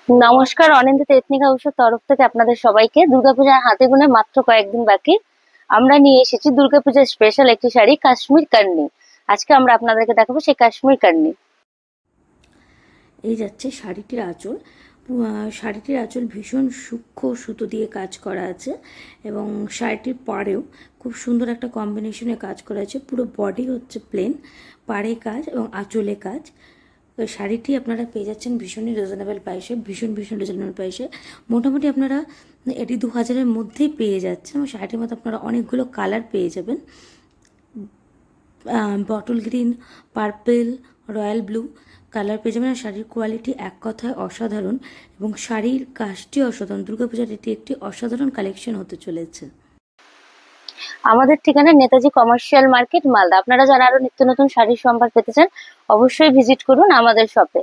নমস্কার, অনিন্দিত এথনিক হাউসের তরফ থেকে আপনাদের সবাইকে। দুর্গাপূজার হাতে গোনা মাত্র কয়েকদিন বাকি। আমরা নিয়ে এসেছি দুর্গাপূজার স্পেশাল একটি শাড়ি, কাশ্মীর কান্নি। আজকে আমরা আপনাদেরকে দেখাবো সেই কাশ্মীর কান্নি। এই যাচ্ছে শাড়িটির আঁচল। শাড়িটির আঁচল ভীষণ সূক্ষ্ম সুতো দিয়ে কাজ করা আছে এবং শাড়িটির পাড়েও খুব সুন্দর একটা কম্বিনেশনে কাজ করা আছে। পুরো বডি হচ্ছে প্লেন, পাড়ে কাজ এবং আঁচলে কাজ। শাড়িটি আপনারা পেয়ে যাচ্ছেন ভীষণই রিজনেবল প্রাইসে, ভীষণ রিজনেবল প্রাইসে। মোটামুটি আপনারা এটি 2000-এর মধ্যেই পেয়ে যাচ্ছেন এবং শাড়িটির মধ্যে আপনারা অনেকগুলো কালার পেয়ে যাবেন। Bottle green, purple, royal blue colour পেয়ে যাবেন। আর শাড়ির কোয়ালিটি এক কথায় অসাধারণ এবং শাড়ির কাজটি অসাধারণ। দুর্গাপূজার এটি একটি অসাধারণ কালেকশন হতে চলেছে। আমাদের ঠিকানা নেতাজি কমার্শিয়াল মার্কেট, মালদা। আপনারা যারা আরো নিত্য নতুন শাড়ির সম্ভার পেতে চান, অবশ্যই ভিজিট করুন আমাদের শপে।